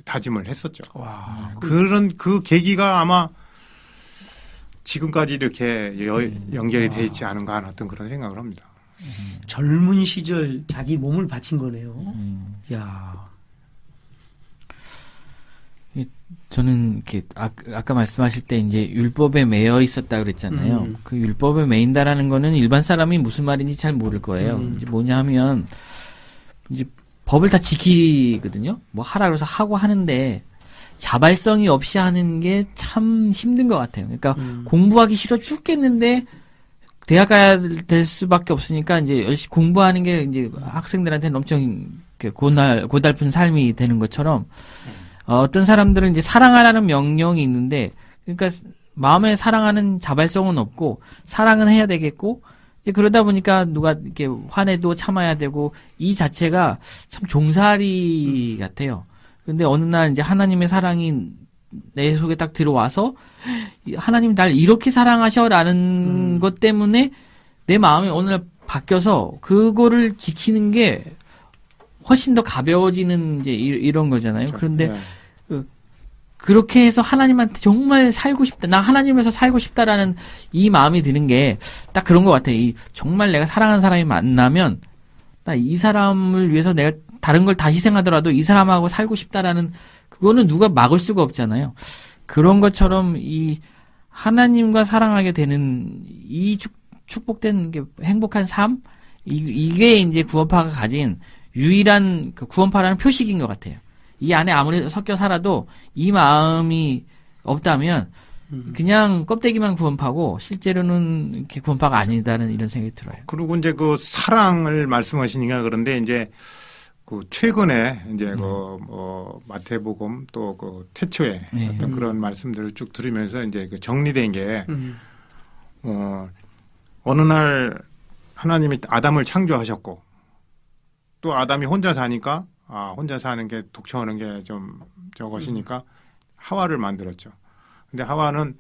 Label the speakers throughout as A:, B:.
A: 다짐을 했었죠.
B: 와.
A: 그런 그 계기가 아마 지금까지 이렇게 연결이 돼 있지 않은가 하는 어떤 그런 생각을 합니다.
B: 젊은 시절 자기 몸을 바친 거네요. 야.
C: 저는 이렇게 아까 말씀하실 때 이제 율법에 매여 있었다 그랬잖아요. 그 율법에 매인다라는 거는 일반 사람이 무슨 말인지 잘 모를 거예요. 이제 뭐냐 하면 이제 법을 다 지키거든요. 뭐 하라 그래서 하고 하는데 자발성이 없이 하는 게 참 힘든 것 같아요. 그러니까 공부하기 싫어 죽겠는데 대학 가야 될 수밖에 없으니까 이제 열심히 공부하는 게 이제 학생들한테는 엄청 고달픈 삶이 되는 것처럼 어떤 사람들은 이제 사랑하라는 명령이 있는데 그러니까 마음에 사랑하는 자발성은 없고 사랑은 해야 되겠고 이제 그러다 보니까 누가 이렇게 화내도 참아야 되고 이 자체가 참 종살이 같아요. 근데 어느 날 이제 하나님의 사랑이 내 속에 딱 들어와서 하나님 날 이렇게 사랑하셔라는 것 때문에 내 마음이 어느 날 바뀌어서 그거를 지키는 게 훨씬 더 가벼워지는 이제 이런 거잖아요. 그렇죠. 그런데 네. 그렇게 해서 하나님한테 정말 살고 싶다. 나 하나님에서 살고 싶다라는 이 마음이 드는 게 딱 그런 것 같아요. 정말 내가 사랑하는 사람이 만나면 나 이 사람을 위해서 내가 다른 걸 다 희생하더라도 이 사람하고 살고 싶다라는 그거는 누가 막을 수가 없잖아요. 그런 것처럼 이 하나님과 사랑하게 되는 이 축복된 게 행복한 삶 이게 이제 구원파가 가진 유일한 그 구원파라는 표식인 것 같아요. 이 안에 아무리 섞여 살아도 이 마음이 없다면 그냥 껍데기만 구원파고 실제로는 이렇게 구원파가 아니다는 이런 생각이 들어요.
A: 그리고 이제 그 사랑을 말씀하시니까 그런데 이제 그 최근에 이제 그 뭐 마태복음 또 그 태초에 어떤 그런 말씀들을 쭉 들으면서 이제 그 정리된 게 어느 날 하나님이 아담을 창조하셨고 또 아담이 혼자 사니까 혼자 사는 게 독청하는 게 좀 저것이니까 하와를 만들었죠. 근데 하와는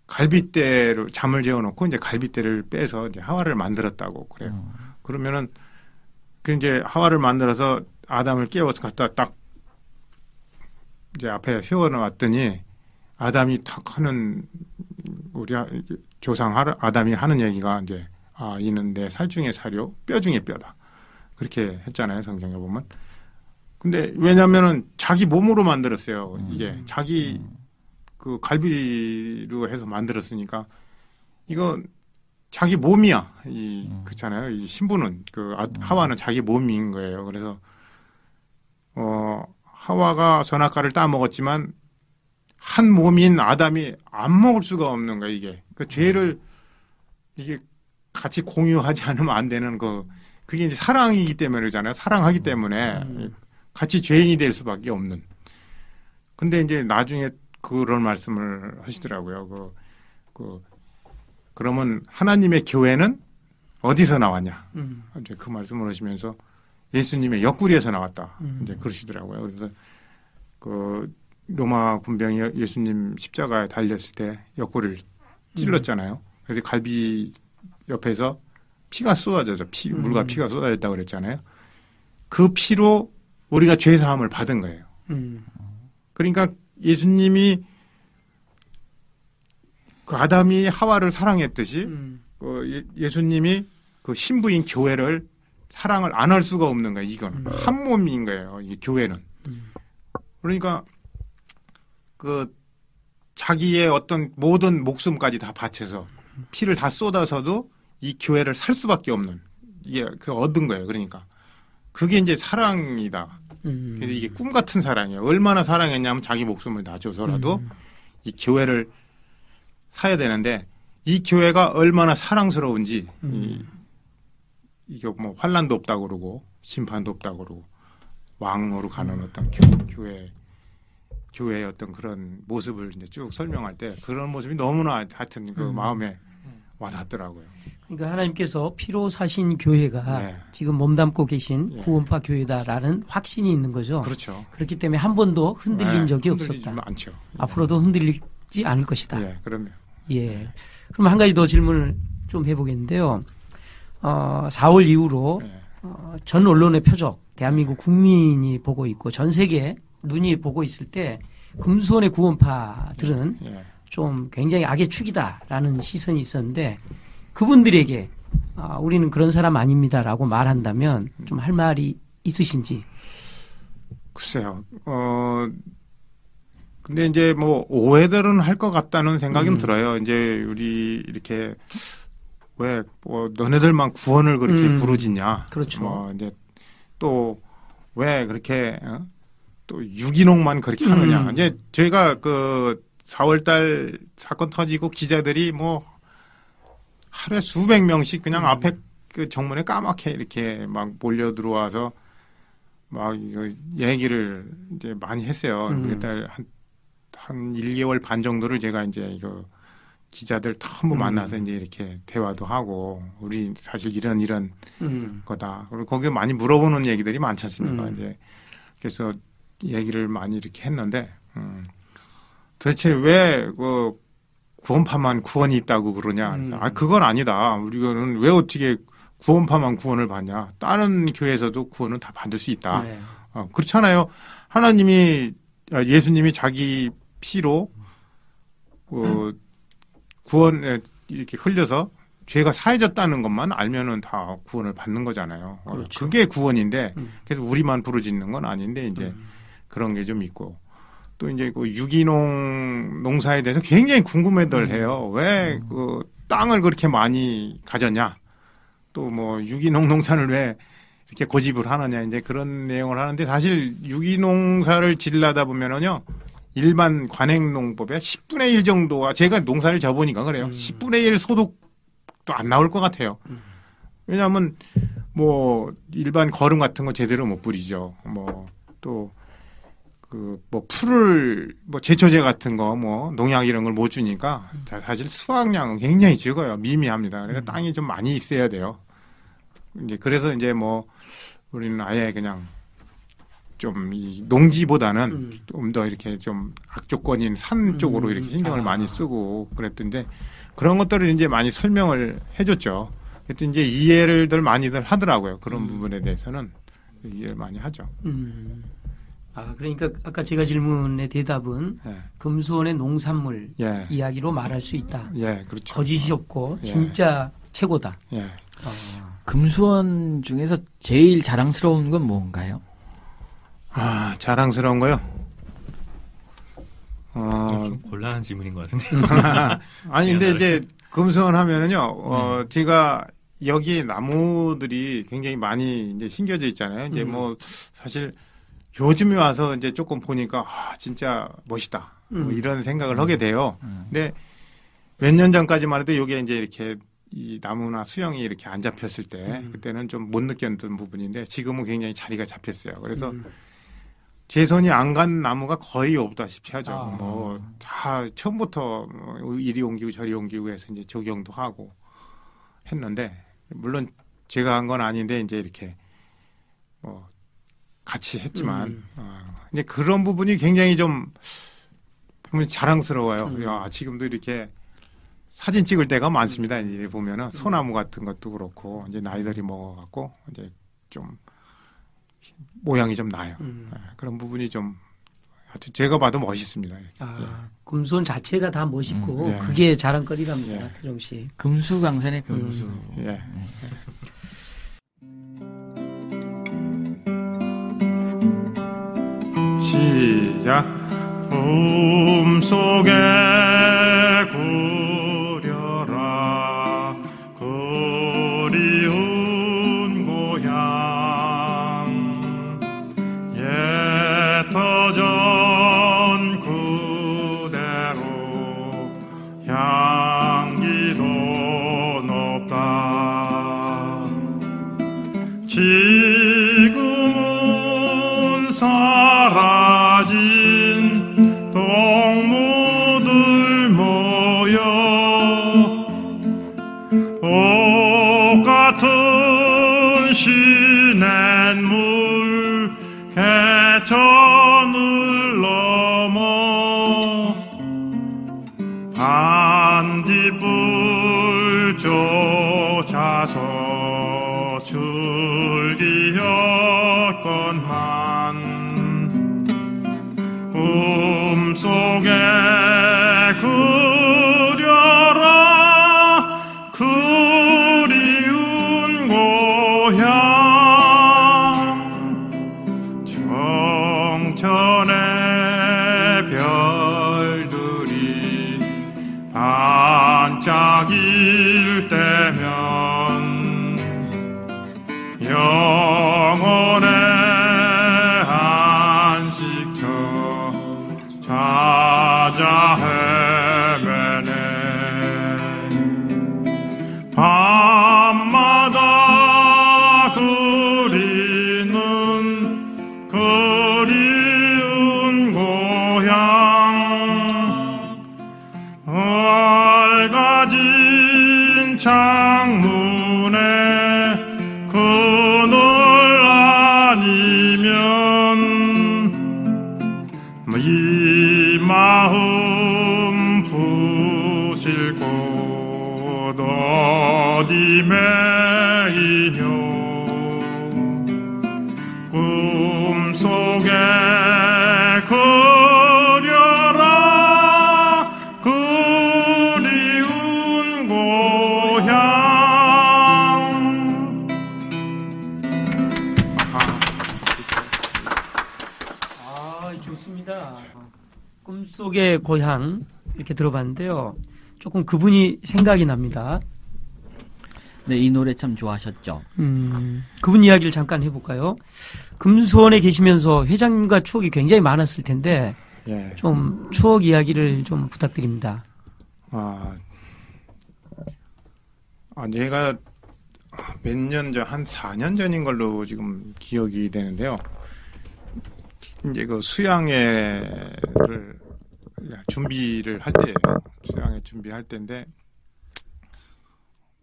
A: 갈빗대를 잠을 재워놓고 이제 갈빗대를 빼서 이제 하와를 만들었다고 그래요. 그러면은 그 이제 하와를 만들어서 아담을 깨워서 갖다 딱 이제 앞에 세워놓았더니 아담이 탁 하는 우리 조상 아담이 하는 얘기가 이제 이는 내 살 중에 살이요 뼈 중에 뼈다. 그렇게 했잖아요, 성경에 보면. 근데 왜냐면은 자기 몸으로 만들었어요. 이게 자기 그 갈비로 해서 만들었으니까 이거 자기 몸이야. 그렇잖아요. 이 신부는 하와는 자기 몸인 거예요. 그래서 하와가 선악과를 따먹었지만 한 몸인 아담이 안 먹을 수가 없는 거야, 이게. 그 죄를 이게 같이 공유하지 않으면 안 되는 그게 이제 사랑이기 때문에 그러잖아요. 사랑하기 때문에 같이 죄인이 될 수밖에 없는. 근데 이제 나중에 그런 말씀을 하시더라고요. 그러면 하나님의 교회는 어디서 나왔냐? 이제 그 말씀을 하시면서 예수님의 옆구리에서 나왔다. 이제 그러시더라고요. 그래서 그 로마 군병이 예수님 십자가에 달렸을 때 옆구리를 찔렀잖아요. 그래서 갈비 옆에서 피가 쏟아져서 물과 피가 쏟아졌다고 그랬잖아요. 그 피로 우리가 죄사함을 받은 거예요. 그러니까 예수님이 그 아담이 하와를 사랑했듯이 예수님이 그 신부인 교회를 사랑을 안 할 수가 없는 거예요. 이건 한 몸인 거예요. 이 교회는. 그러니까 그 자기의 어떤 모든 목숨까지 다 바쳐서 피를 다 쏟아서도 이 교회를 살 수밖에 없는 이게 얻은 거예요. 그러니까 그게 이제 사랑이다. 그래서 이게 꿈 같은 사랑이에요. 얼마나 사랑했냐면 자기 목숨을 다 줘서라도 이 교회를 사야 되는데 이 교회가 얼마나 사랑스러운지 이게 뭐 환난도 없다고 그러고 심판도 없다고 그러고 왕으로 가는 어떤 교회의 어떤 그런 모습을 이제 쭉 설명할 때 그런 모습이 너무나 하여튼 그 마음에 와닿더라고요.
B: 그러니까 하나님께서 피로 사신 교회가 지금 몸담고 계신 구원파 교회다라는 확신이 있는 거죠.
A: 그렇죠.
B: 그렇기 때문에 한 번도 흔들린 적이 없었다.
A: 않죠.
B: 앞으로도 흔들리지 않을 것이다.
A: 그럼요.
B: 예. 그럼 한 가지 더 질문을 좀 해보겠는데요. 4월 이후로 전 언론의 표적, 대한민국 국민이 보고 있고 전 세계 눈이 보고 있을 때 금수원의 구원파들은 좀 굉장히 악의 축이다라는 시선이 있었는데 그분들에게 우리는 그런 사람 아닙니다라고 말한다면 좀 할 말이 있으신지.
A: 글쎄요. 근데 이제 뭐 오해들은 할 것 같다는 생각은 들어요. 이제 우리 이렇게 왜 너네들만 구원을 그렇게 부르짖냐.
B: 그렇죠.
A: 뭐 이제 또 왜 그렇게 또 유기농만 그렇게 하느냐. 이제 저희가 그 4월달 사건 터지고 기자들이 뭐 하루에 수백 명씩 그냥 앞에 그 정문에 까맣게 이렇게 막 몰려 들어와서 막 이거 얘기를 이제 많이 했어요. 그달 한 1개월 반 정도를 제가 이제 이거 기자들 전부 만나서 이제 이렇게 대화도 하고 우리 사실 이런 거다. 그리고 거기에 많이 물어보는 얘기들이 많지 않습니까? 이제 그래서 얘기를 많이 이렇게 했는데 도대체 왜 그 구원파만 구원이 있다고 그러냐? 그건 아니다. 우리는 왜 어떻게 구원파만 구원을 받냐? 다른 교회에서도 구원은 다 받을 수 있다.
B: 네.
A: 그렇잖아요. 예수님이 자기 피로 구원 이렇게 흘려서 죄가 사해졌다는 것만 알면은 다 구원을 받는 거잖아요.
B: 그렇죠.
A: 그게 구원인데 그래서 우리만 부르짖는 건 아닌데 이제 그런 게 좀 있고 또 이제 그 유기농 농사에 대해서 굉장히 궁금해들 해요. 왜 그 땅을 그렇게 많이 가졌냐? 또 뭐 유기농 농사를 왜 이렇게 고집을 하느냐? 이제 그런 내용을 하는데 사실 유기농사를 지으려다 보면은요. 일반 관행농법의 10분의 1 정도가 제가 농사를 져보니까 그래요. 10분의 1 소득도 안 나올 것 같아요. 왜냐하면 뭐 일반 거름 같은 거 제대로 못 뿌리죠. 뭐 또 그 뭐 풀을 뭐 제초제 같은 거 뭐 농약 이런 걸 못 주니까 사실 수확량은 굉장히 적어요. 미미합니다. 그래서 땅이 좀 많이 있어야 돼요. 이제 그래서 이제 뭐 우리는 아예 그냥 좀 이 농지보다는 좀 더 이렇게 좀 악조건인 산 쪽으로 이렇게 신경을 많이 쓰고 그랬던데 그런 것들을 이제 많이 설명을 해줬죠. 그때 이제 이해를 많이들 하더라고요. 그런 부분에 대해서는 이해를 많이 하죠.
B: 그러니까 아까 제가 질문의 대답은 금수원의 농산물 이야기로 말할 수 있다.
A: 그렇죠.
B: 거짓이 없고 진짜 최고다.
C: 금수원 중에서 제일 자랑스러운 건 뭔가요?
A: 자랑스러운 거요?
D: 좀 곤란한 질문인 것 같은데.
A: 아니, 근데 이제 금수원 하면은요, 제가 여기 나무들이 굉장히 많이 이제 심겨져 있잖아요. 이제 뭐 사실 요즘에 와서 이제 조금 보니까 진짜 멋있다. 뭐 이런 생각을 하게 돼요. 근데 몇 년 전까지만 해도 여기에 이제 이렇게 이 나무나 수영이 이렇게 안 잡혔을 때 그때는 좀 못 느꼈던 부분인데 지금은 굉장히 자리가 잡혔어요. 그래서 제 손이 안 간 나무가 거의 없다시피 하죠. 뭐 다 처음부터 이리 옮기고 저리 옮기고 해서 이제 적용도 하고 했는데 물론 제가 한 건 아닌데 이제 이렇게 뭐 같이 했지만 이제 그런 부분이 굉장히 좀 보면 자랑스러워요. 지금도 이렇게 사진 찍을 때가 많습니다. 이제 보면은 소나무 같은 것도 그렇고 이제 나이들이 먹어갖고 이제 좀 모양이 좀 나요. 그런 부분이 좀 하여튼 제가 봐도 멋있습니다.
B: 금수원 자체가 다 멋있고 그게 자랑거리랍니다. 태종 씨.
C: 금수강산의 금수.
A: 시작. 꿈속에 구려라 그리운 고향 터전 그대로 향기도 높다. 지금은 사라진 동무들 모여 똑같은 시냇물 개천을 넘어 반딧불 쫓아서 줄기였건만 꿈속에 그려라 그리운 고향 정천의 별들이 반짝일 때면 영원의 안식처 찾아 헤매네 밤마다 그리는 그리운 고향 낡아진 창문에 그늘 아니면 이 마음 부실 곳 어디 메이뇨 꿈속에 그려라 그리운 고향.
B: 좋습니다. 꿈속의 고향 이렇게 들어봤는데요. 조금 그분이 생각이 납니다.
C: 네, 이 노래 참 좋아하셨죠.
B: 그분 이야기를 잠깐 해볼까요? 금수원에 계시면서 회장님과 추억이 굉장히 많았을 텐데
A: 예.
B: 좀 추억 이야기를 좀 부탁드립니다.
A: 제가 몇 년 전, 한 4년 전인 걸로 지금 기억이 되는데요. 이제 그 수양회를 준비를 할 때예요. 수양회 준비할 때인데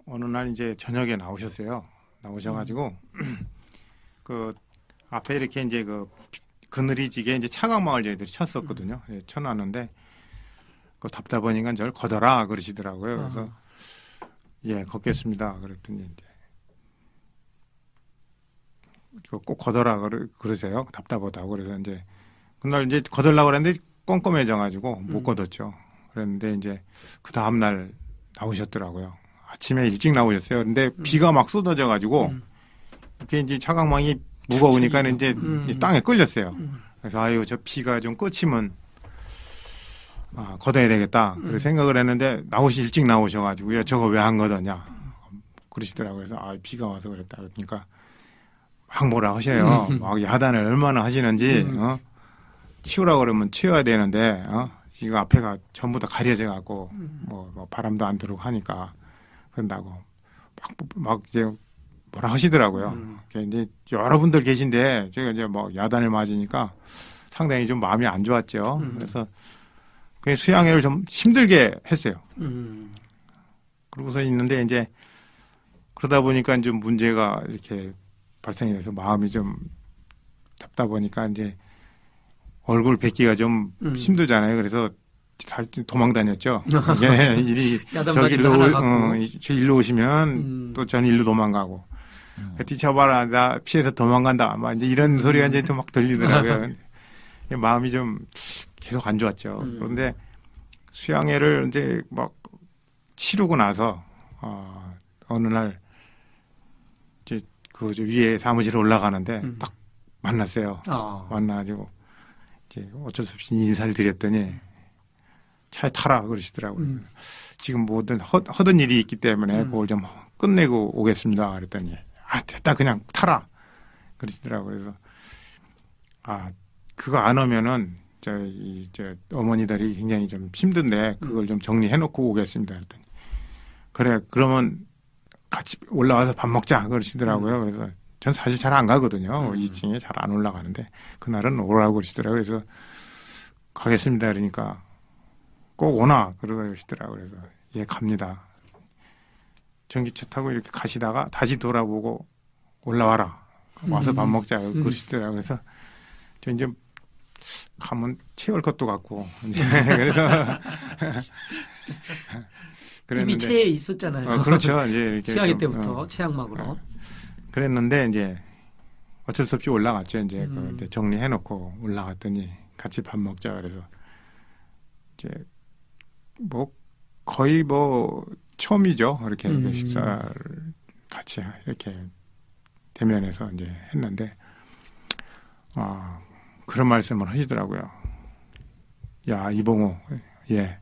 A: 어느 날 이제 저녁에 나오셨어요. 나오셔가지고 그 앞에 이렇게 이제 그 그늘이 지게 이제 차강망을 저희들이 쳤었거든요. 예, 쳐놨는데 그 답답하니까 저를 걷어라 그러시더라고요. 그래서 예, 걷겠습니다. 그랬더니 이제 꼭 걷어라 그러세요. 답답하다고. 그래서 이제 그날 이제 걷으려고 그랬는데 껌껌해져가지고 못 걷었죠. 그랬는데 이제 그 다음날 나오셨더라고요. 아침에 일찍 나오셨어요. 근데 비가 막 쏟아져가지고 이렇게 이제 차강망이 무거우니까 이제 땅에 끌렸어요. 그래서 아유 저 비가 좀 그치면 걷어야 되겠다. 그렇게 생각을 했는데 일찍 나오셔가지고요. 저거 왜 안 걷었냐 그러시더라고요. 그래서 비가 와서 그랬다. 그러니까 막 뭐라 하셔요. 막 야단을 얼마나 하시는지 치우라고 그러면 치워야 되는데 지금 앞에가 전부 다 가려져 갖고 뭐 바람도 안 들어오고 하니까 그런다고 막 이제 뭐라 하시더라고요. 이제 여러분들 계신데 제가 이제 뭐 야단을 맞으니까 상당히 좀 마음이 안 좋았죠. 그래서 그 수양회를 좀 힘들게 했어요. 그러고서 있는데 이제 그러다 보니까 좀 문제가 이렇게 발생이 돼서 마음이 좀 답답하니까 이제 얼굴 뵙기가 좀 힘들잖아요. 그래서 도망 다녔죠. 예, 저 일로 오시면 또 전 일로 도망가고. 뒤쳐봐라, 나 피해서 도망간다. 막 이제 이런 소리가 이제 또 막 들리더라고요. 마음이 좀 계속 안 좋았죠. 그런데 수양회를 이제 막 치르고 나서, 어느 날, 이제 그 위에 사무실에 올라가는데 딱 만났어요. 만나가지고 이제 어쩔 수 없이 인사를 드렸더니 차에 타라 그러시더라고요. 지금 뭐든 허든 일이 있기 때문에 그걸 좀 끝내고 오겠습니다. 그랬더니 됐다 그냥 타라 그러시더라고요. 그래서 그거 안 오면은 저 어머니들이 굉장히 좀 힘든데 그걸 좀 정리해놓고 오겠습니다. 그랬더니 그래 그러면 같이 올라와서 밥 먹자 그러시더라고요. 그래서 전 사실 잘 안 가거든요. 2층에 잘 안 올라가는데 그날은 오라고 그러시더라고요. 그래서 가겠습니다. 그러니까 꼭 오나 그러시더라고요. 그래서 예 갑니다. 전기차 타고 이렇게 가시다가 다시 돌아보고 올라와라. 와서 밥 먹자 그러시더라고요. 그래서 저 이제 가면 채울 것도 같고 그래서
B: 이미 체에 있었잖아요.
A: 그렇죠. 이제 이렇게
B: 수양회 때부터 체양막으로.
A: 그랬는데 이제 어쩔 수 없이 올라갔죠. 이제 정리해놓고 올라갔더니 같이 밥 먹자. 그래서 이제 뭐 거의 뭐 처음이죠. 이렇게 식사를 같이 이렇게 대면해서 이제 했는데 그런 말씀을 하시더라고요. 야, 이봉호, 예.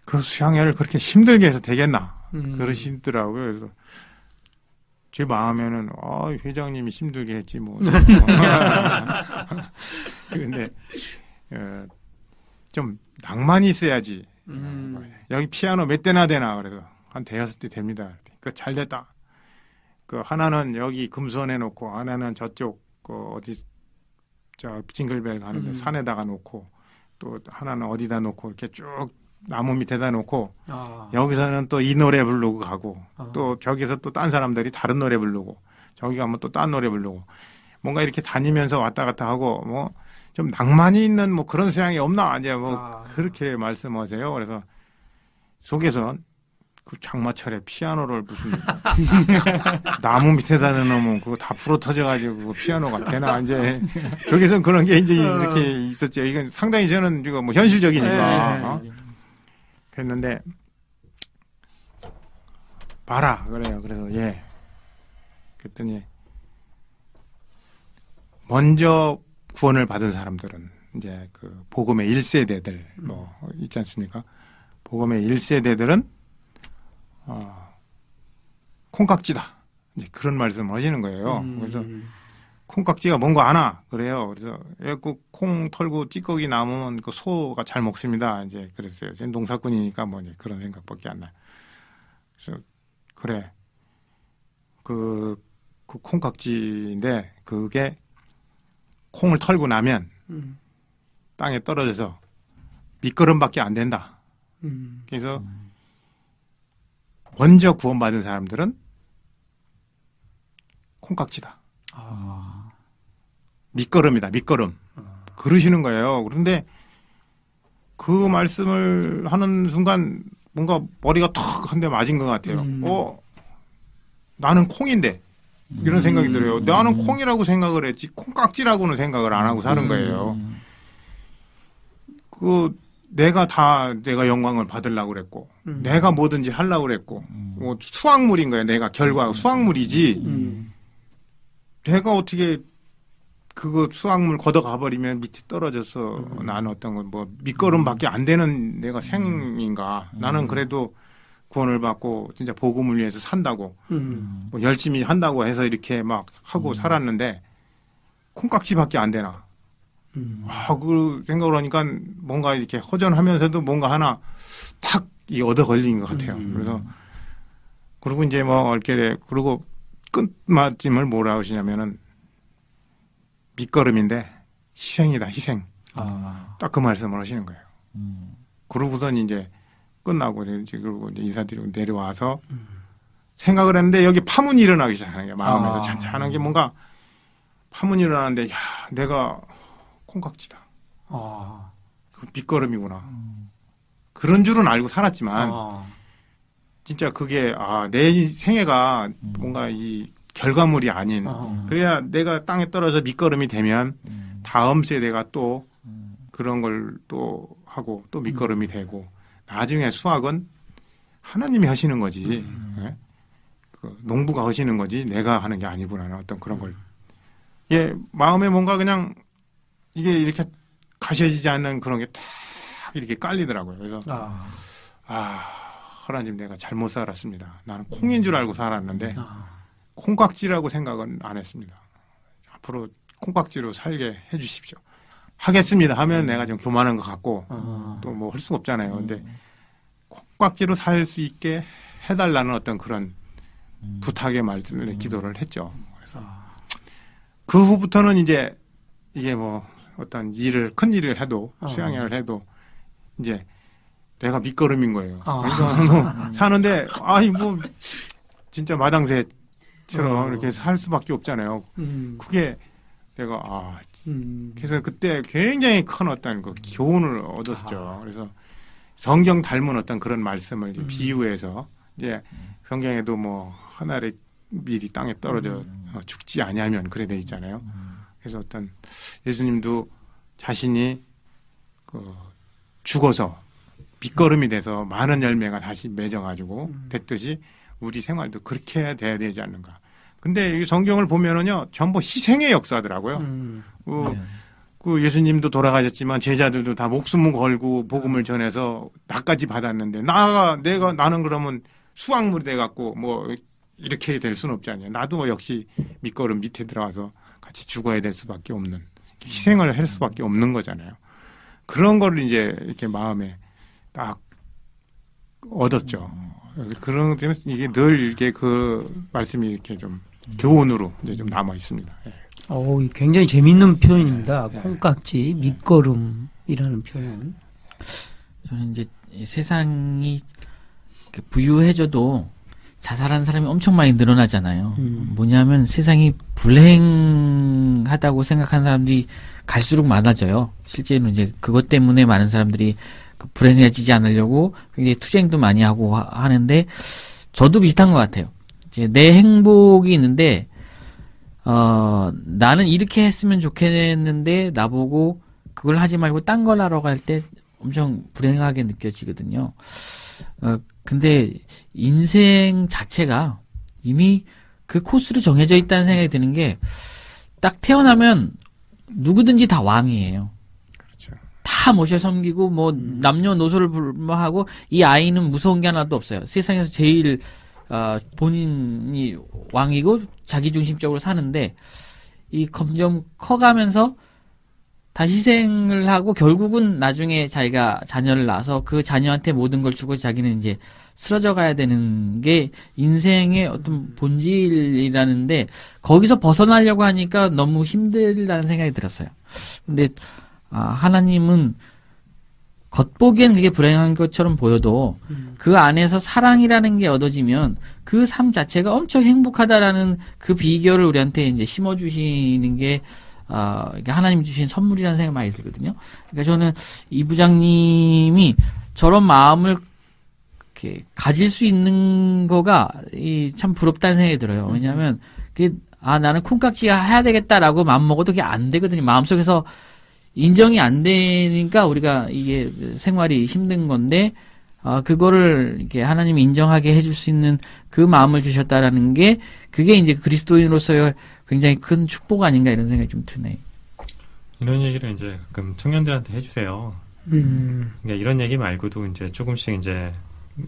A: 그 수양회를 그렇게 힘들게 해서 되겠나? 그러시더라고요. 그래서 제 마음에는 회장님이 힘들게 했지 뭐. 그런데 좀 낭만이 있어야지. 여기 피아노 몇 대나 되나? 그래서 한 대여섯 대 됩니다. 그 잘 됐다. 그 하나는 여기 금수원에 놓고 하나는 저쪽 어디 저 징글벨 가는데 산에다가 놓고 또 하나는 어디다 놓고 이렇게 쭉 나무 밑에다 놓고 여기서는 또 이 노래 부르고 가고 또 저기서 또 딴 사람들이 다른 노래 부르고 저기 가면 또 딴 노래 부르고 뭔가 이렇게 다니면서 왔다 갔다 하고 뭐 좀 낭만이 있는 뭐 그런 수양이 없나 이제 뭐 그렇게 말씀하세요. 그래서 속에서 그 장마철에 피아노를 무슨 나무 밑에다 놓으면 그거 다 불어 터져가지고 그거 피아노가 되나 이제 저기서 그런 게 이제 이렇게 있었죠. 이건 상당히 저는 이거 뭐 현실적이니까 했는데 봐라 그래요. 그래서 예. 그랬더니 먼저 구원을 받은 사람들은 이제 그 복음의 1세대들 뭐 있지 않습니까? 복음의 1세대들은 콩깍지다. 이제 그런 말씀을 하시는 거예요. 그래서 콩깍지가 뭔가 아나 그래요. 그래서 그 콩 털고 찌꺼기 남으면 그 소가 잘 먹습니다. 이제 그랬어요. 저는 농사꾼이니까 뭐 이제 그런 생각밖에 안 나요. 그래서 그래 그 콩깍지인데 그게 콩을 털고 나면 땅에 떨어져서 밑거름밖에 안 된다. 그래서 먼저 구원받은 사람들은 콩깍지다. 밑거름이다. 밑거름. 그러시는 거예요. 그런데 그 말씀을 하는 순간 뭔가 머리가 턱 한 대 맞은 것 같아요. 나는 콩인데 이런 생각이 들어요. 나는 콩이라고 생각을 했지 콩깍지라고는 생각을 안 하고 사는 거예요. 내가 영광을 받으려고 그랬고 내가 뭐든지 하려고 그랬고 뭐 수확물인 거예요. 내가 결과 수확물이지 내가 어떻게 그거 수확물 걷어가 버리면 밑에 떨어져서 나는 어떤 건 뭐 밑거름밖에 안 되는 내가 생인가. 나는 그래도 구원을 받고 진짜 복음을 위해서 산다고 뭐 열심히 한다고 해서 이렇게 막 하고 살았는데 콩깍지밖에 안 되나. 그 생각을 하니까 뭔가 이렇게 허전하면서도 뭔가 하나 탁 얻어 걸린 것 같아요. 그래서 그리고 이제 뭐 이렇게 그리고 끝마침을 뭐라 하시냐면은 밑거름인데 희생이다 희생. 딱 그 말씀을 하시는 거예요. 그러고선 이제 끝나고 그리고 이제 인사드리고 내려와서 생각을 했는데 여기 파문이 일어나기 시작하는 게 마음에서 잔잔한 게 뭔가 파문이 일어나는데 야 내가 콩깍지다. 그 밑거름이구나. 그런 줄은 알고 살았지만 진짜 그게 내 생애가 뭔가 이 결과물이 아닌 그래야 내가 땅에 떨어져 밑거름이 되면 다음 세대가 또 그런 걸 또 하고 또 밑거름이 되고 나중에 수확은 하나님이 하시는 거지. 네? 그 농부가 하시는 거지 내가 하는 게 아니구나 어떤 그런 걸 마음에 뭔가 그냥 이게 이렇게 가셔지지 않는 그런 게 탁 이렇게 깔리더라고요. 그래서 하나님 내가 잘못 살았습니다. 나는 콩인 줄 알고 살았는데 콩깍지라고 생각은 안 했습니다. 앞으로 콩깍지로 살게 해주십시오. 하겠습니다 하면 내가 좀 교만한 것 같고 또 뭐 할 수가 없잖아요. 근데 콩깍지로 살 수 있게 해달라는 어떤 그런 부탁의 말씀을 기도를 했죠. 그래서 그 후부터는 이제 이게 뭐 어떤 큰 일을 해도 수양회를 해도 이제 내가 밑거름인 거예요. 그러니까 사는데 뭐 진짜 마당새처럼 이렇게 살 수밖에 없잖아요. 그게 내가 그래서 그때 굉장히 큰 어떤 그 교훈을 얻었죠. 그래서 성경 닮은 어떤 그런 말씀을 비유해서 이제 성경에도 뭐 하늘의 밀이 땅에 떨어져 죽지 아니하면 그래 돼 있잖아요. 그래서 어떤 예수님도 자신이 죽어서 밑거름이 돼서 많은 열매가 다시 맺어가지고 됐듯이 우리 생활도 그렇게 해야 돼야 되지 않는가. 근데 이 성경을 보면은요, 전부 희생의 역사더라고요. 그 예수님도 돌아가셨지만 제자들도 다 목숨을 걸고 복음을 전해서 나까지 받았는데 나는 그러면 수확물이 돼갖고 뭐 이렇게 될 수는 없지 않냐. 나도 역시 밑거름 밑에 들어가서 같이 죽어야 될 수밖에 없는, 희생을 할 수밖에 없는 거잖아요. 그런 거를 이제 이렇게 마음에 딱 얻었죠. 그런 것 때문에 이게 늘 이렇게 그 말씀이 이렇게 좀 교훈으로 이제 좀 남아 있습니다. 예.
B: 굉장히 재밌는 표현입니다. 콩깍지, 밑거름이라는 표현.
C: 저는 이제 세상이 부유해져도 자살하는 사람이 엄청 많이 늘어나잖아요. 뭐냐면 세상이 불행하다고 생각하는 사람들이 갈수록 많아져요. 실제로 이제 그것 때문에 많은 사람들이 불행해지지 않으려고 굉장히 투쟁도 많이 하고 하는데, 저도 비슷한 것 같아요. 이제 내 행복이 있는데, 나는 이렇게 했으면 좋겠는데, 나보고 그걸 하지 말고 딴 걸 하러 갈 때 엄청 불행하게 느껴지거든요. 근데 인생 자체가 이미 그 코스로 정해져 있다는 생각이 드는 게, 딱 태어나면 누구든지 다 왕이에요.
A: 그렇죠.
C: 다 모셔 섬기고 뭐 남녀노소를 불문하고, 이 아이는 무서운 게 하나도 없어요. 세상에서 제일 본인이 왕이고 자기중심적으로 사는데, 이 점점 커가면서 다 희생을 하고 결국은 나중에 자기가 자녀를 낳아서 그 자녀한테 모든 걸 주고 자기는 이제 쓰러져 가야 되는 게 인생의 어떤 본질이라는데, 거기서 벗어나려고 하니까 너무 힘들다는 생각이 들었어요. 근데 하나님은 겉보기엔 그게 불행한 것처럼 보여도 그 안에서 사랑이라는 게 얻어지면 그 삶 자체가 엄청 행복하다라는 그 비결을 우리한테 이제 심어주시는 게 하나님 주신 선물이라는 생각이 많이 들거든요. 그러니까 저는 이 부장님이 저런 마음을 이렇게 가질 수 있는 거가 참 부럽다는 생각이 들어요. 왜냐하면 나는 콩깍지가 해야 되겠다라고 마음 먹어도 그게 안 되거든요. 마음속에서 인정이 안 되니까 우리가 이게 생활이 힘든 건데, 그거를 이렇게 하나님이 인정하게 해줄 수 있는 그 마음을 주셨다라는 게, 그게 이제 그리스도인으로서의 굉장히 큰 축복 아닌가, 이런 생각이 좀 드네요.
D: 이런 얘기를 이제 가끔 청년들한테 해주세요. 그러니까 이런 얘기 말고도 이제 조금씩 이제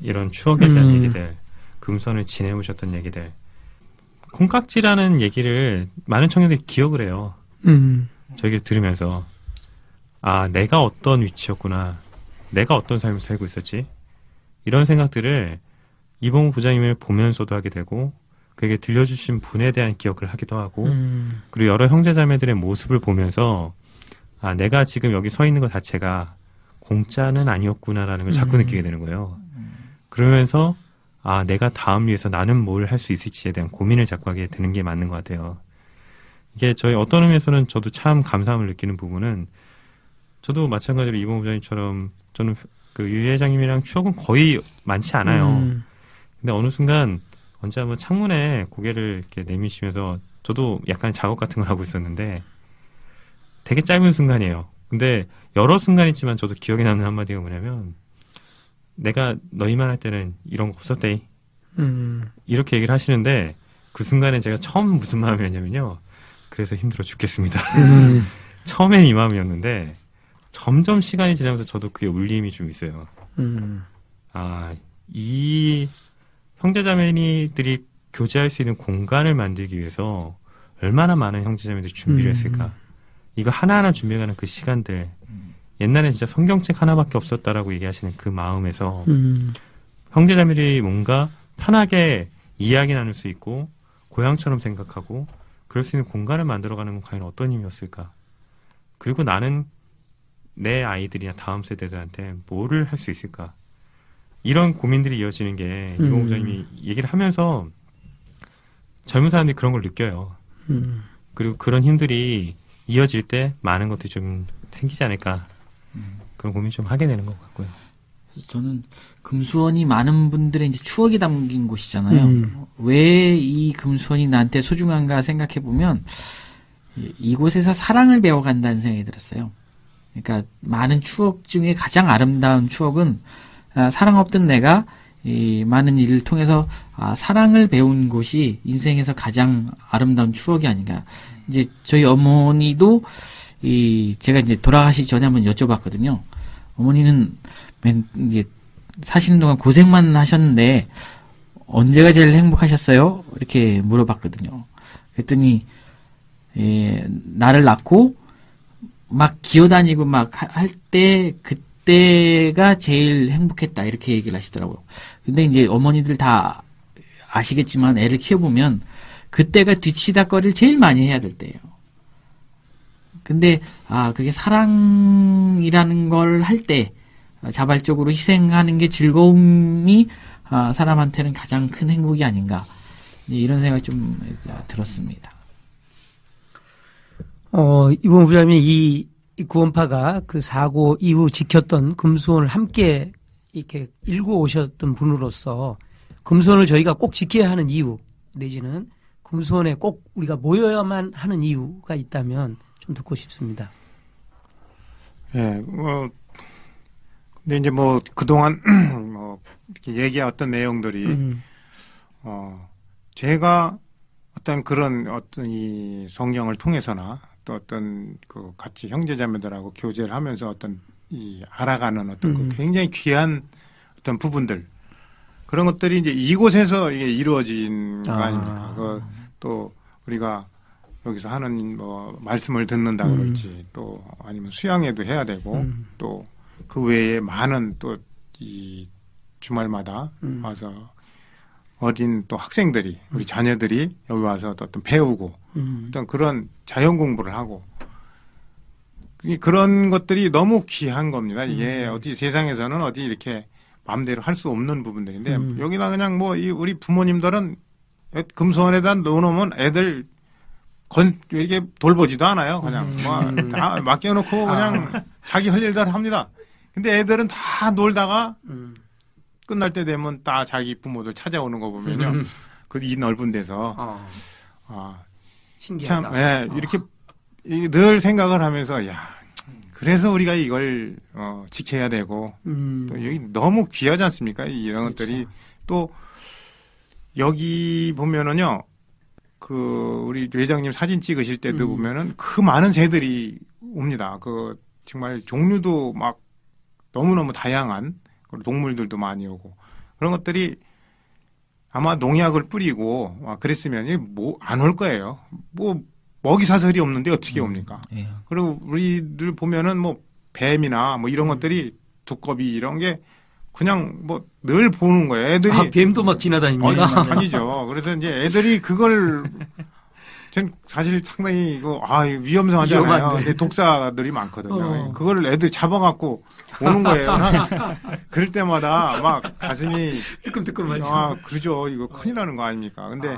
D: 이런 추억에 대한 얘기들, 금손을 지내오셨던 얘기들, 콩깍지라는 얘기를 많은 청년들이 기억을 해요. 저 얘기를 들으면서, 내가 어떤 위치였구나, 내가 어떤 삶을 살고 있었지, 이런 생각들을 이봉우 부장님을 보면서도 하게 되고, 그에게 들려주신 분에 대한 기억을 하기도 하고, 그리고 여러 형제자매들의 모습을 보면서 내가 지금 여기 서 있는 것 자체가 공짜는 아니었구나라는 걸 자꾸 느끼게 되는 거예요. 그러면서 내가 다음 위해서 나는 뭘 할 수 있을지에 대한 고민을 자꾸 하게 되는 게 맞는 것 같아요. 이게 저희 어떤 의미에서는 저도 참 감사함을 느끼는 부분은, 저도 마찬가지로 이봉우 부장님처럼 저는 그 유 회장님이랑 추억은 거의 많지 않아요. 근데 어느 순간 언제 한번 창문에 고개를 이렇게 내미시면서, 저도 약간 작업 같은 걸 하고 있었는데 되게 짧은 순간이에요. 근데 여러 순간이지만 저도 기억에 남는 한마디가 뭐냐면, 내가 너희만 할 때는 이런 거 없었대. 이렇게 얘기를 하시는데, 그 순간에 제가 처음 무슨 마음이었냐면요, 그래서 힘들어 죽겠습니다. 처음엔 이 마음이었는데 점점 시간이 지나면서 저도 그게 울림이 좀 있어요. 이 형제자매들이 교제할 수 있는 공간을 만들기 위해서 얼마나 많은 형제자매들이 준비를 했을까. 이거 하나하나 준비해가는 그 시간들, 옛날에 진짜 성경책 하나밖에 없었다라고 얘기하시는 그 마음에서 형제자매들이 뭔가 편하게 이야기 나눌 수 있고 고향처럼 생각하고 그럴 수 있는 공간을 만들어가는 건 과연 어떤 힘이었을까. 그리고 나는 내 아이들이나 다음 세대들한테 뭐를 할 수 있을까. 이런 고민들이 이어지는 게 이봉우 부장님이 얘기를 하면서 젊은 사람들이 그런 걸 느껴요. 그리고 그런 힘들이 이어질 때 많은 것들이 좀 생기지 않을까. 그런 고민 좀 하게 되는 것 같고요.
C: 저는 금수원이 많은 분들의 이제 추억이 담긴 곳이잖아요. 왜 이 금수원이 나한테 소중한가 생각해 보면 이곳에서 사랑을 배워간다는 생각이 들었어요. 그러니까 많은 추억 중에 가장 아름다운 추억은 사랑 없던 내가 이 많은 일을 통해서 사랑을 배운 곳이 인생에서 가장 아름다운 추억이 아닌가. 이제 저희 어머니도 제가 이제 돌아가시기 전에 한번 여쭤봤거든요. 어머니는 이제 사시는 동안 고생만 하셨는데 언제가 제일 행복하셨어요? 이렇게 물어봤거든요. 그랬더니 나를 낳고 막 기어다니고 막 할 때 그때가 제일 행복했다 이렇게 얘기를 하시더라고요. 근데 이제 어머니들 다 아시겠지만 애를 키워보면 그때가 뒤치다거리를 제일 많이 해야 될 때예요. 근데 그게 사랑이라는 걸 할 때 자발적으로 희생하는 게 즐거움이 사람한테는 가장 큰 행복이 아닌가 이런 생각이 좀 들었습니다.
B: 이번 부장님이 이 구원파가 그 사고 이후 지켰던 금수원을 함께 이렇게 일구 오셨던 분으로서 금수원을 저희가 꼭 지켜야 하는 이유 내지는 금수원에 꼭 우리가 모여야만 하는 이유가 있다면 좀 듣고 싶습니다.
A: 예, 근데 이제 그동안 이렇게 얘기했던 내용들이, 제가 어떤 이 성경을 통해서나 또 어떤 같이 형제자매들하고 교제를 하면서 알아가는 그 굉장히 귀한 어떤 부분들, 그런 것들이 이제 이곳에서 이게 이루어진 거 아닙니까? 또 우리가 여기서 하는 말씀을 듣는다 그럴지 또 아니면 수양회도 해야 되고 또 그 외에 많은 또 이 주말마다 와서 어린 또 학생들이 우리 자녀들이 여기 와서 또 어떤 배우고 어떤 그런 자연 공부를 하고 그런 것들이 너무 귀한 겁니다. 이게 어디 세상에서는 어디 이렇게 마음대로 할 수 없는 부분들인데 여기다 그냥 우리 부모님들은 금수원에다 넣어놓으면 애들 이렇게 돌보지도 않아요. 그냥 다 맡겨놓고 그냥 자기 할 일대로 합니다. 근데 애들은 다 놀다가 끝날 때 되면 다 자기 부모들 찾아오는 거 보면요. 이 넓은 데서
B: 신기하다.
A: 참, 이렇게 늘 생각을 하면서 그래서 우리가 이걸 지켜야 되고 또 여기 너무 귀하지 않습니까? 이런 것들이 또 여기 보면은요. 우리 회장님 사진 찍으실 때도 보면은 그 많은 새들이 옵니다. 정말 종류도 막 너무너무 다양한 동물들도 많이 오고 그런 것들이 아마 농약을 뿌리고 그랬으면 안 올 거예요. 먹이 사슬이 없는데 어떻게 옵니까? 그리고 우리들 보면은 뱀이나 이런 것들이 두꺼비 이런 게 그냥 늘 보는 거예요. 애들이
B: 뱀도 막 지나다닙니다.
A: 아니죠. 그래서 이제 애들이 그걸 전 사실 상당히 이거 위험하잖아요. 근데 독사들이 많거든요. 그걸 애들이 잡아갖고 오는 거예요. 그럴 때마다 막 가슴이
B: 뜨끔뜨끔하죠.
A: 그러죠. 이거 큰일 나는 거 아닙니까? 근데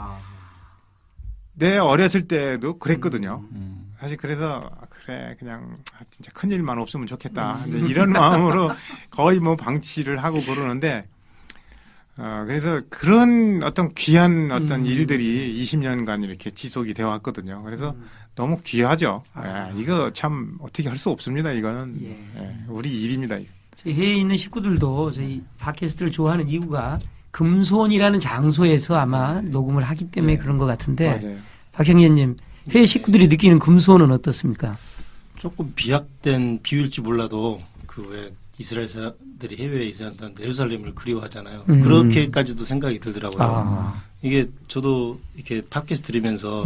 A: 내 어렸을 때도 그랬거든요. 사실 그래서 그냥 진짜 큰일만 없으면 좋겠다. 이런 마음으로 거의 방치를 하고 그러는데 그래서 그런 어떤 귀한 어떤 일들이 20년간 이렇게 지속이 되어 왔거든요. 그래서 너무 귀하죠. 이거 참 어떻게 할 수 없습니다. 이거는 우리 일입니다.
B: 저희 해외에 있는 식구들도 저희 팟캐스트를 좋아하는 이유가 금수원이라는 장소에서 아마 녹음을 하기 때문에 그런 것 같은데
A: 맞아요.
B: 박 형제님 해외 식구들이 느끼는 금수원은 어떻습니까?
E: 조금 비약된 비유일지 몰라도 왜 이스라엘 사람들이 해외에 이스라엘 사람들 예루살렘을 그리워하잖아요. 그렇게까지도 생각이 들더라고요. 이게 저도 이렇게 팟캐스트 들으면서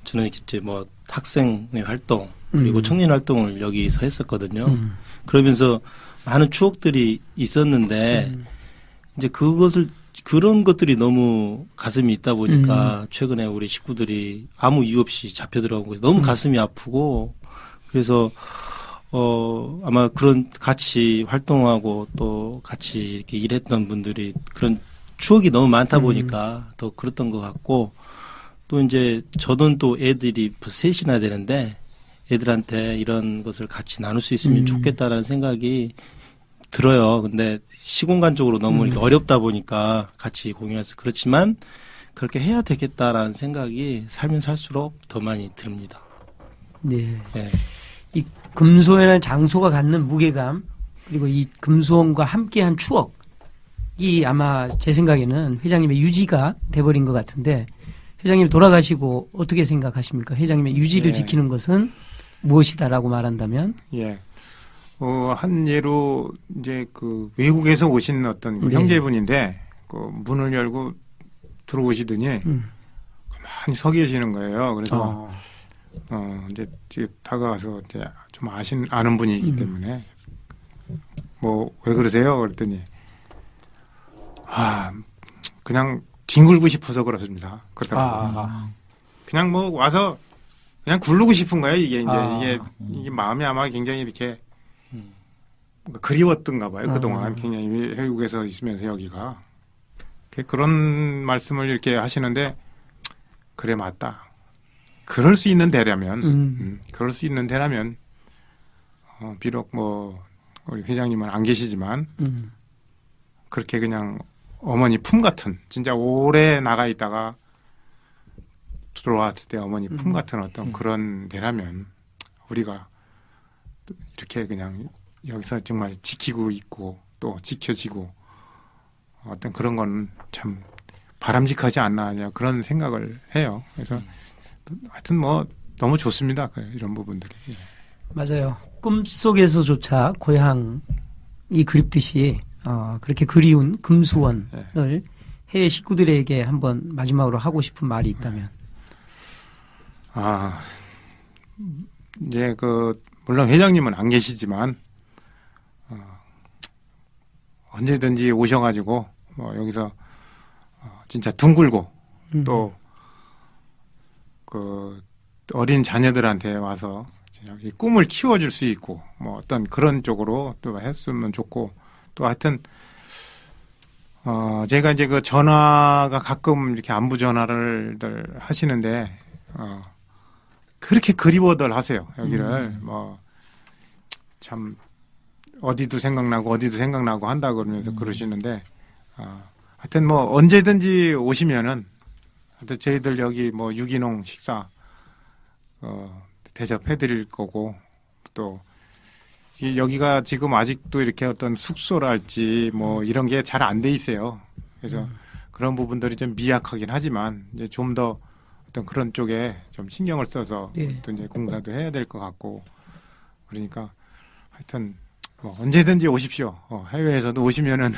E: 저는 이렇게 학생의 활동 그리고 청년 활동을 여기서 했었거든요. 그러면서 많은 추억들이 있었는데 이제 그런 것들이 너무 가슴이 있다 보니까 최근에 우리 식구들이 아무 이유 없이 잡혀 들어간 것이 너무 가슴이 아프고 그래서 아마 그런 같이 활동하고 또 같이 이렇게 일했던 분들이 그런 추억이 너무 많다 보니까 더 그랬던 것 같고 또 이제 저는 또 애들이 셋이나 되는데 애들한테 이런 것을 같이 나눌 수 있으면 좋겠다라는 생각이 들어요. 근데 시공간적으로 너무 이렇게 어렵다 보니까 같이 공유해서 그렇지만 그렇게 해야 되겠다라는 생각이 살면 살수록 더 많이 듭니다.
B: 네. 이 금소원이라는 장소가 갖는 무게감, 그리고 이 금소원과 함께한 추억이 아마 제 생각에는 회장님의 유지가 돼버린 것 같은데, 회장님 돌아가시고 어떻게 생각하십니까? 회장님의 유지를 지키는 것은 무엇이다라고 말한다면?
A: 예. 한 예로 이제 그 외국에서 오신 어떤 형제분인데, 그 문을 열고 들어오시더니 가만히 서 계시는 거예요. 그래서 이제 다가가서 이제 좀 아는 분이기 때문에 뭐 왜 그러세요? 그랬더니 그냥 뒹굴고 싶어서 그렇습니다. 그러더라고요. 그냥 뭐 와서 그냥 굴르고 싶은 거예요. 이게 마음이 아마 굉장히 이렇게 그리웠던가 봐요. 그동안 굉장히 외국에서 있으면서 여기가 그런 말씀을 이렇게 하시는데 그래 맞다. 그럴 수 있는 데라면 비록 뭐 우리 회장님은 안 계시지만 그렇게 그냥 어머니 품 같은 진짜 오래 나가 있다가 들어왔을 때 어머니 품 같은 어떤 그런 데라면 우리가 이렇게 그냥 여기서 정말 지키고 있고 또 지켜지고 어떤 그런 건 참 바람직하지 않나 그런 생각을 해요. 그래서 하여튼 뭐 너무 좋습니다. 이런 부분들이.
B: 맞아요. 꿈속에서조차 고향이 그립듯이 그렇게 그리운 금수원을 해외 식구들에게 한번 마지막으로 하고 싶은 말이 있다면.
A: 이제 물론 회장님은 안 계시지만 언제든지 오셔가지고 뭐 여기서 진짜 둥글고 또 어린 자녀들한테 와서 이 꿈을 키워줄 수 있고 뭐 어떤 그런 쪽으로 또 했으면 좋고 또 하여튼 제가 이제 그 전화가 가끔 이렇게 안부 전화를 하시는데 그렇게 그리워들 하세요. 여기를 뭐 참 어디도 생각나고 한다 그러면서 그러시는데 하여튼 뭐 언제든지 오시면은 하여튼 저희들 여기 뭐 유기농 식사 대접해드릴 거고 또 여기가 지금 아직도 이렇게 어떤 숙소랄지 뭐 이런 게 잘 안 돼 있어요. 그래서 그런 부분들이 좀 미약하긴 하지만 이제 좀 더 어떤 그런 쪽에 좀 신경을 써서 또 이제 공사도 해야 될 것 같고 그러니까 하여튼 뭐 언제든지 오십시오. 해외에서도 오시면은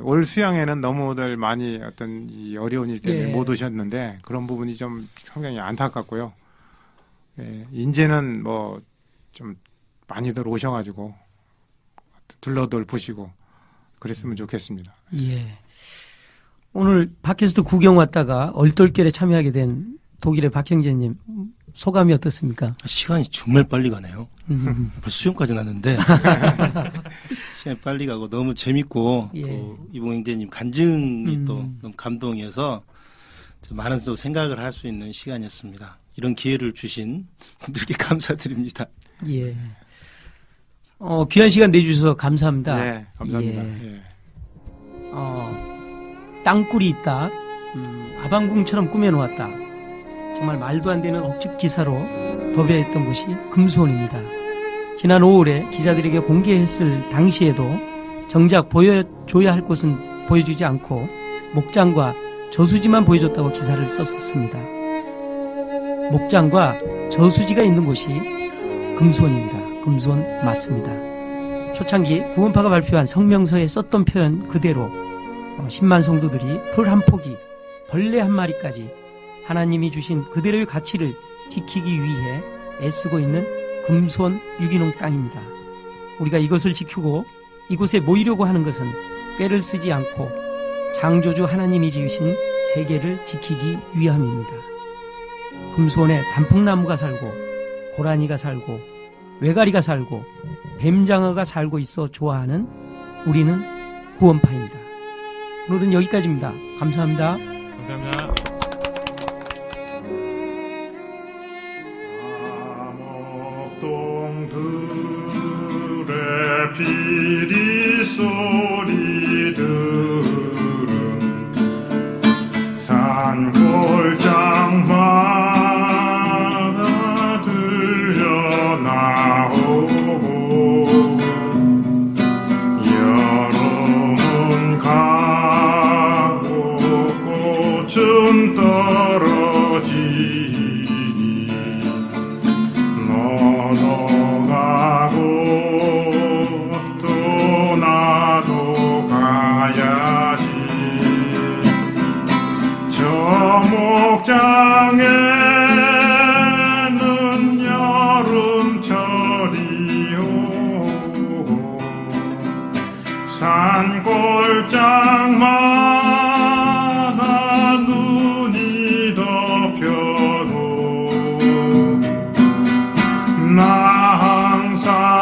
A: 올 수양에는 너무들 많이 어떤 이 어려운 일 때문에 못 오셨는데 그런 부분이 좀 상당히 안타깝고요. 이제는 뭐 좀 많이들 오셔가지고 둘러들 보시고 그랬으면 좋겠습니다.
B: 예. 오늘 팟캐스트 구경 왔다가 얼떨결에 참여하게 된 독일의 박형제님 소감이 어떻습니까?
E: 시간이 정말 빨리 가네요. 벌써 수영까지 났는데 시간이 빨리 가고 너무 재밌고 또 이봉행제님 간증이 또 너무 감동이어서 많은 또 생각을 할 수 있는 시간이었습니다. 이런 기회를 주신 분들께 감사드립니다.
B: 예. 귀한 시간 내주셔서 감사합니다.
A: 네, 감사합니다.
B: 땅굴이 있다. 아방궁처럼 꾸며놓았다. 정말 말도 안 되는 억집 기사로 도배했던 곳이 금수원입니다. 지난 5월에 기자들에게 공개했을 당시에도 정작 보여줘야 할 곳은 보여주지 않고 목장과 저수지만 보여줬다고 기사를 썼었습니다. 목장과 저수지가 있는 곳이 금수원입니다. 금수원 맞습니다. 초창기 구원파가 발표한 성명서에 썼던 표현 그대로 10만 성도들이 풀 한 포기, 벌레 한 마리까지 하나님이 주신 그대로의 가치를 지키기 위해 애쓰고 있는 금수원 유기농 땅입니다. 우리가 이것을 지키고 이곳에 모이려고 하는 것은 꾀를 쓰지 않고 창조주 하나님이 지으신 세계를 지키기 위함입니다. 금수원에 단풍나무가 살고 고라니가 살고 외가리가 살고 뱀장어가 살고 있어 좋아하는 우리는 구원파입니다. 오늘은 여기까지입니다. 감사합니다.
D: 감사합니다.
A: 암흑동들의 비리 소리 들은 산골장마다 들려 산골짜기마다 눈이 덮여도 나 항상